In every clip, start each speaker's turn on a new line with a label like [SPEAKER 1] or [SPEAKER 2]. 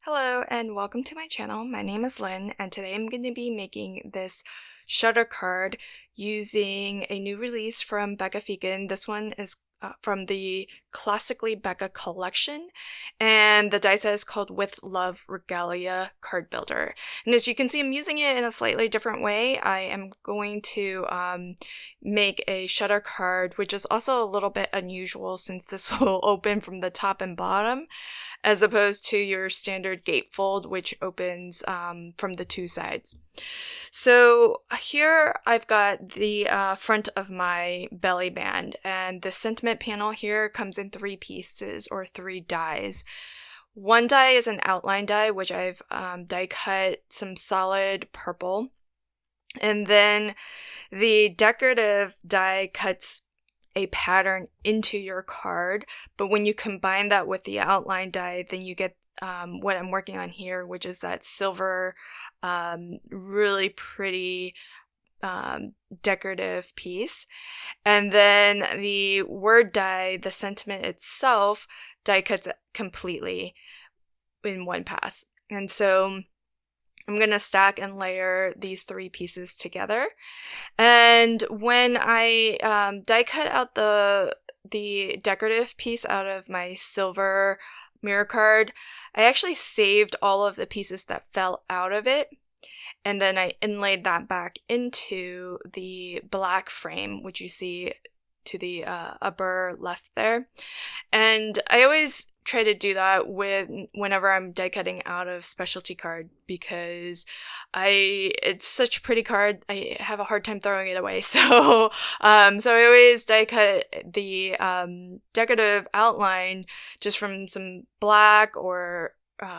[SPEAKER 1] Hello and welcome to my channel. My name is Lynn and today I'm going to be making this shutter card using a new release from Becca Feeken. This one is from the Classically Becca Collection, and the die set is called With Love Regalia Card Builder. And as you can see, I'm using it in a slightly different way. I am going to make a shutter card, which is also a little bit unusual since this will open from the top and bottom, as opposed to your standard gatefold, which opens from the two sides. So here I've got the front of my belly band, and the sentiment panel here comes in three pieces or three dies. One die is an outline die, which I've die cut some solid purple, and then the decorative die cuts a pattern into your card, but when you combine that with the outline die, then you get what I'm working on here, which is that silver, really pretty decorative piece. And then the word die, the sentiment itself, die cuts completely in one pass. And so I'm going to stack and layer these three pieces together. And when I die cut out the decorative piece out of my silver mirror card, I actually saved all of the pieces that fell out of it, and then I inlaid that back into the black frame, which you see to the upper left there. And I always try to do that whenever I'm die cutting out of specialty card, because it's such a pretty card, I have a hard time throwing it away. So I always die cut the decorative outline just from some black or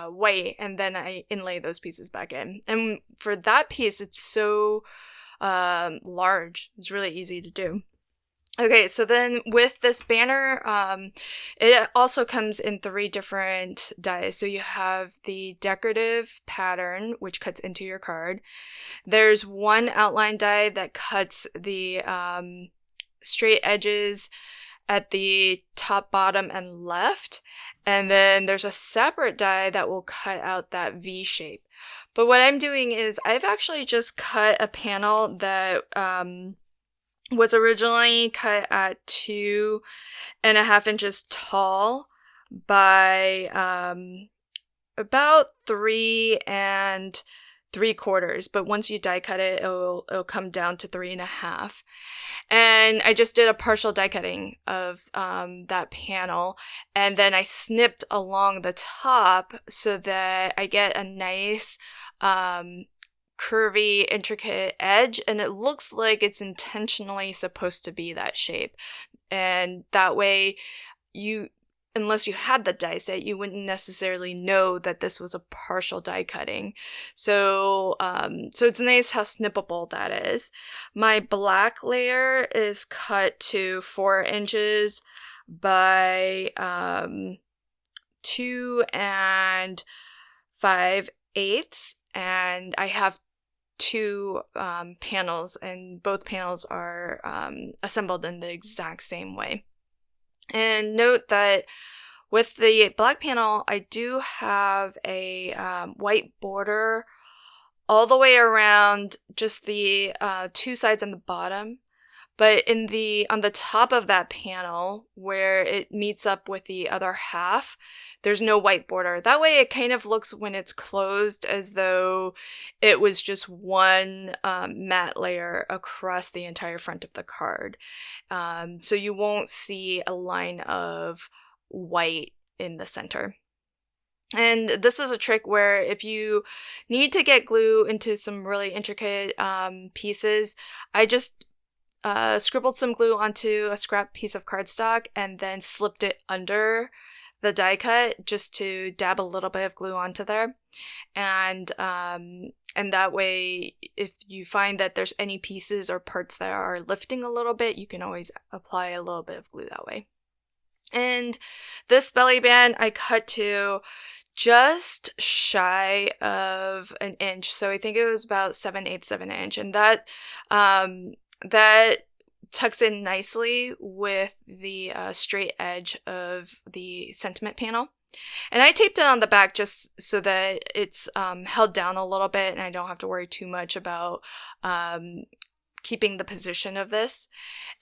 [SPEAKER 1] white, and then I inlay those pieces back in. And for that piece, it's so large, it's really easy to do. Okay, so then with this banner, it also comes in three different dies. So you have the decorative pattern, which cuts into your card. There's one outline die that cuts the straight edges at the top, bottom, and left. And then there's a separate die that will cut out that V shape. But what I'm doing is I've actually just cut a panel that was originally cut at 2.5 inches tall by about 3 3/4. But once you die cut it, it'll come down to 3.5. And I just did a partial die cutting of that panel, and then I snipped along the top so that I get a nice curvy, intricate edge, and it looks like it's intentionally supposed to be that shape. And that way, unless you had the die set, you wouldn't necessarily know that this was a partial die cutting. So it's nice how snippable that is. My black layer is cut to 4 inches by 2 5/8, and I have two panels, and both panels are assembled in the exact same way. And note that with the black panel, I do have a white border all the way around just the two sides and the bottom. But on the top of that panel, where it meets up with the other half, there's no white border. That way it kind of looks, when it's closed, as though it was just one matte layer across the entire front of the card. So you won't see a line of white in the center. And this is a trick where if you need to get glue into some really intricate pieces, I just scribbled some glue onto a scrap piece of cardstock and then slipped it under the die cut just to dab a little bit of glue onto there. And that way, if you find that there's any pieces or parts that are lifting a little bit, you can always apply a little bit of glue that way. And this belly band I cut to just shy of an inch. So I think it was about 7/8 of an inch. And that tucks in nicely with the straight edge of the sentiment panel. And I taped it on the back just so that it's held down a little bit and I don't have to worry too much about keeping the position of this.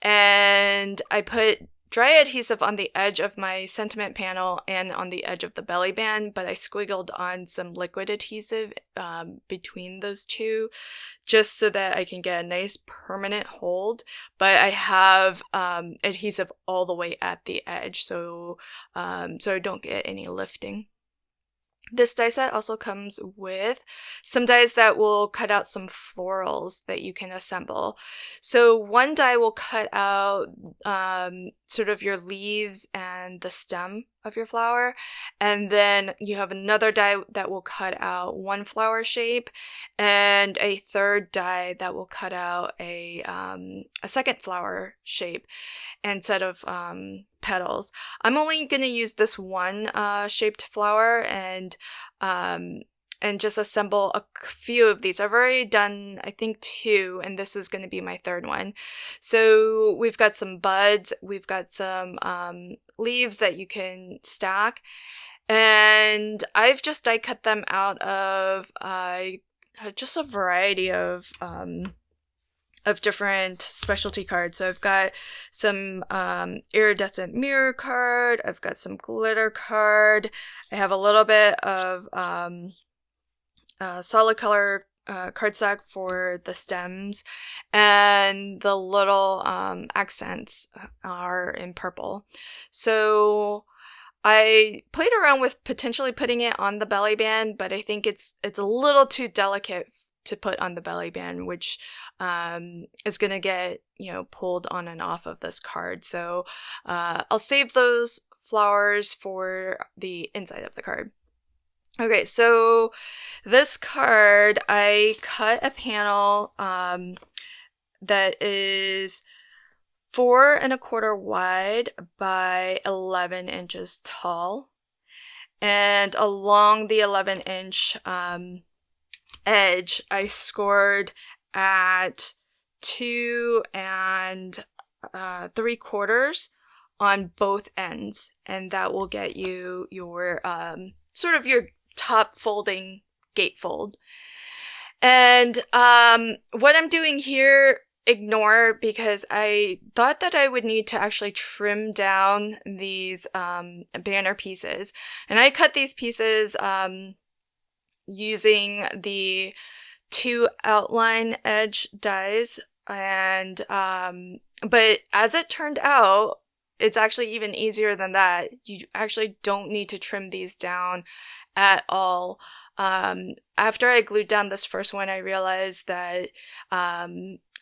[SPEAKER 1] And I put dry adhesive on the edge of my sentiment panel and on the edge of the belly band, but I squiggled on some liquid adhesive between those two just so that I can get a nice permanent hold. But I have adhesive all the way at the edge so I don't get any lifting. This die set also comes with some dies that will cut out some florals that you can assemble. So one die will cut out sort of your leaves and the stem of your flower, and then you have another die that will cut out one flower shape, and a third die that will cut out a second flower shape instead of petals. I'm only going to use this one shaped flower and just assemble a few of these. I've already done, I think, 2, and this is going to be my third one. So we've got some buds, we've got some leaves that you can stack, and I've just die cut them out of just a variety of different specialty cards. So I've got some iridescent mirror card, I've got some glitter card, I have a little bit of solid color cardstock for the stems, and the little accents are in purple. So I played around with potentially putting it on the belly band, but I think it's a little too delicate to put on the belly band, which is going to get, pulled on and off of this card. So I'll save those flowers for the inside of the card. Okay, so this card, I cut a panel that is 4 1/4 wide by 11 inches tall, and along the 11-inch edge, I scored at 2 3/4 on both ends, and that will get you your sort of your top folding gatefold. And what I'm doing here, ignore, because I thought that I would need to actually trim down these banner pieces, and I cut these pieces using the 2 outline edge dies, and but as it turned out, it's actually even easier than that. You actually don't need to trim these down at all. After I glued down this first one, I realized that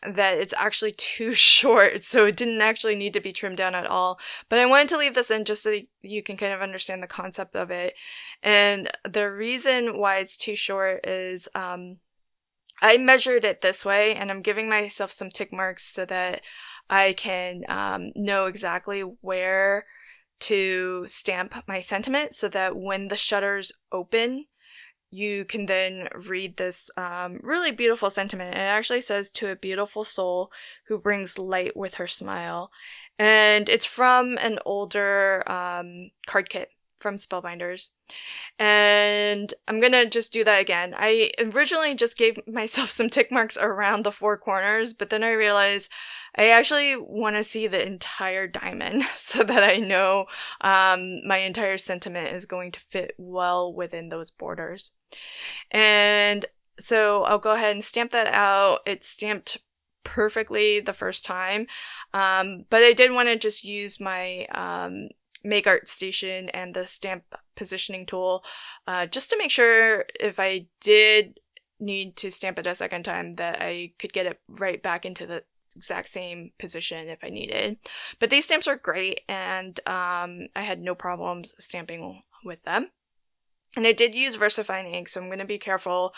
[SPEAKER 1] it's actually too short, so it didn't actually need to be trimmed down at all. But I wanted to leave this in just so you can kind of understand the concept of it. And the reason why it's too short is I measured it this way, and I'm giving myself some tick marks so that I can know exactly where to stamp my sentiment, so that when the shutters open, you can then read this really beautiful sentiment. It actually says, "To a beautiful soul who brings light with her smile." And it's from an older card kit from Spellbinders. And I'm gonna just do that again. I originally just gave myself some tick marks around the 4 corners, but then I realized I actually want to see the entire diamond so that I know my entire sentiment is going to fit well within those borders. And so I'll go ahead and stamp that out. It's stamped perfectly the first time, but I did want to just use my Make Art Station and the stamp positioning tool just to make sure if I did need to stamp it a second time that I could get it right back into the exact same position if I needed. But these stamps are great, and I had no problems stamping with them. And I did use VersaFine ink, so I'm going to be careful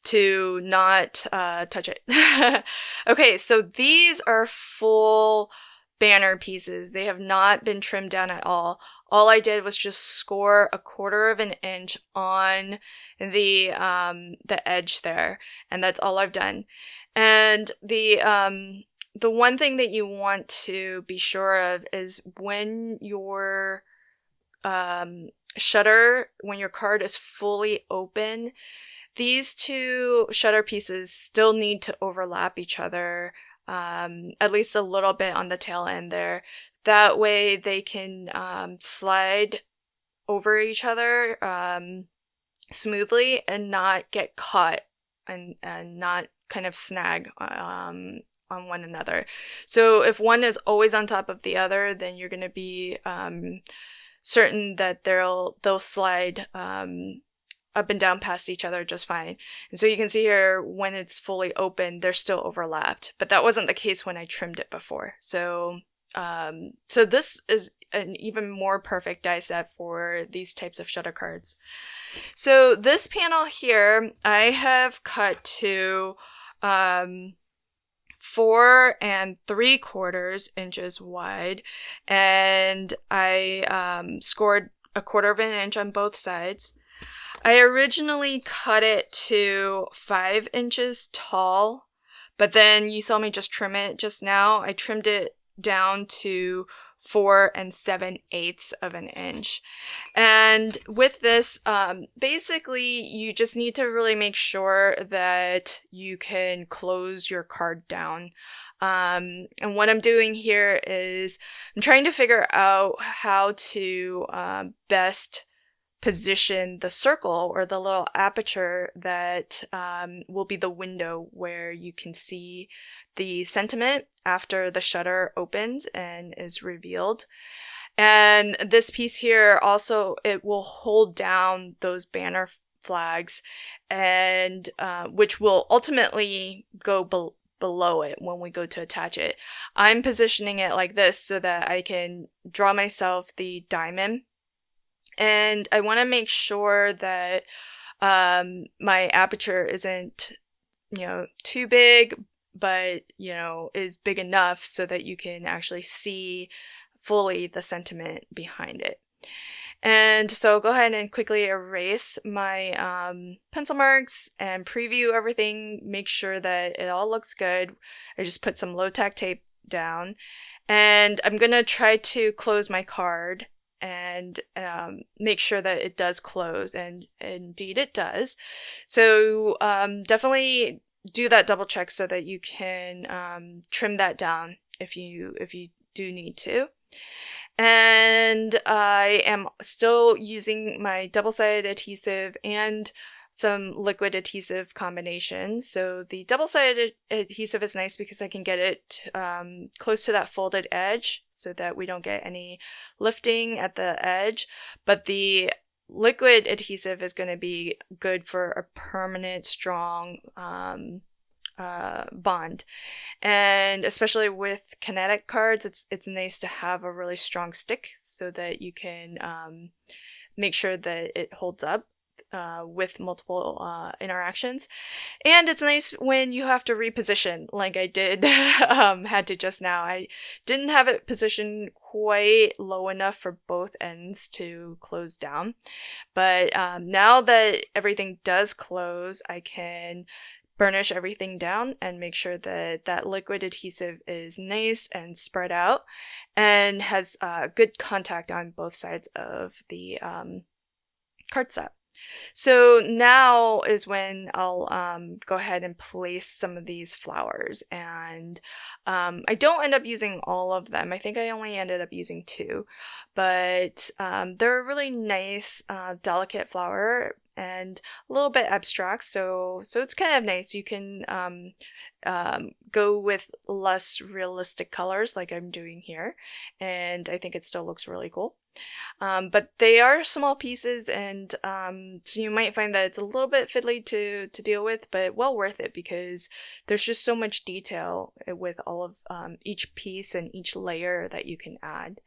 [SPEAKER 1] to not touch it. Okay, so these are full banner pieces. They have not been trimmed down at all. All I did was just score 1/4 inch on the edge there, and that's all I've done. And the one thing that you want to be sure of is when you're shutter, when your card is fully open, these two shutter pieces still need to overlap each other, at least a little bit on the tail end there. That way they can slide over each other smoothly and not get caught and not kind of snag on one another. So if one is always on top of the other, then you're going to be certain that they'll slide up and down past each other just fine. And so you can see here, when it's fully open, they're still overlapped, but that wasn't the case when I trimmed it before. So this is an even more perfect die set for these types of shutter cards. So this panel here, I have cut to 4 3/4 inches wide, and I scored 1/4 of an inch on both sides. I originally cut it to 5 inches tall, but then you saw me just trim it just now. I trimmed it down to 4 7/8 of an inch. And with this, basically you just need to really make sure that you can close your card down. And what I'm doing here is I'm trying to figure out how to best position the circle or the little aperture that will be the window where you can see the sentiment after the shutter opens and is revealed. And this piece here also, it will hold down those banner flags, and which will ultimately go below it when we go to attach it. I'm positioning it like this so that I can draw myself the diamond. And I want to make sure that my aperture isn't, too big, but, is big enough so that you can actually see fully the sentiment behind it. And so go ahead and quickly erase my pencil marks and preview everything. Make sure that it all looks good. I just put some low-tack tape down. And I'm going to try to close my card and make sure that it does close, and indeed it does. So definitely do that double check so that you can trim that down if you do need to. And I am still using my double-sided adhesive and some liquid adhesive combinations. So the double-sided adhesive is nice because I can get it close to that folded edge so that we don't get any lifting at the edge. But the liquid adhesive is going to be good for a permanent, strong bond. And especially with kinetic cards, it's nice to have a really strong stick so that you can make sure that it holds up with multiple interactions. And it's nice when you have to reposition, like I did had to just now. I didn't have it positioned quite low enough for both ends to close down, but now that everything does close, I can burnish everything down and make sure that that liquid adhesive is nice and spread out and has good contact on both sides of the card set. So now is when I'll go ahead and place some of these flowers, and I don't end up using all of them. I think I only ended up using 2, but they're a really nice, delicate flower and a little bit abstract, so it's kind of nice. You can go with less realistic colors like I'm doing here, and I think it still looks really cool. But they are small pieces, and so you might find that it's a little bit fiddly to deal with, but well worth it because there's just so much detail with all of each piece and each layer that you can add.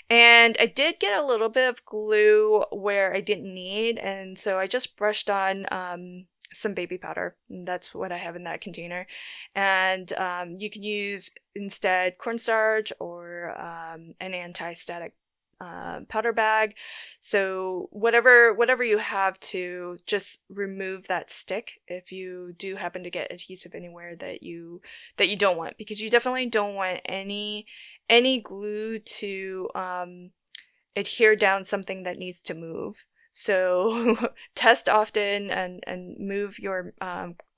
[SPEAKER 1] And I did get a little bit of glue where I didn't need, and so I just brushed on some baby powder. That's what I have in that container. And you can use instead cornstarch or an anti-static powder bag. So whatever you have to just remove that stick if you do happen to get adhesive anywhere that you don't want, because you definitely don't want any glue to adhere down something that needs to move. So test often and move your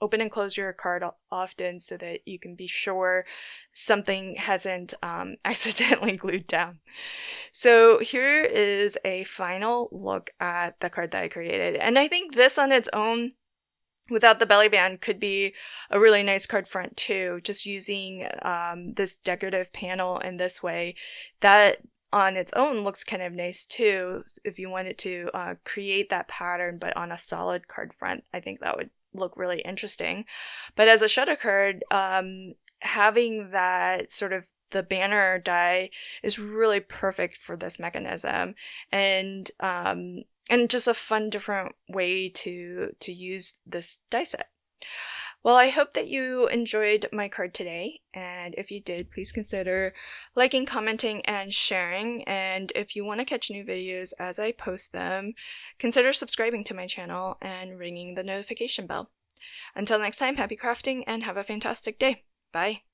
[SPEAKER 1] open and close your card often so that you can be sure something hasn't accidentally glued down. So here is a final look at the card that I created. And I think this on its own, without the belly band, could be a really nice card front too. Just using this decorative panel in this way, that on its own looks kind of nice too. If you wanted to create that pattern but on a solid card front, I think that would look really interesting. But as a shadow card, having that sort of the banner die is really perfect for this mechanism, and just a fun different way to use this die set. Well, I hope that you enjoyed my card today, and if you did, please consider liking, commenting, and sharing. And if you want to catch new videos as I post them, consider subscribing to my channel and ringing the notification bell. Until next time, happy crafting and have a fantastic day. Bye!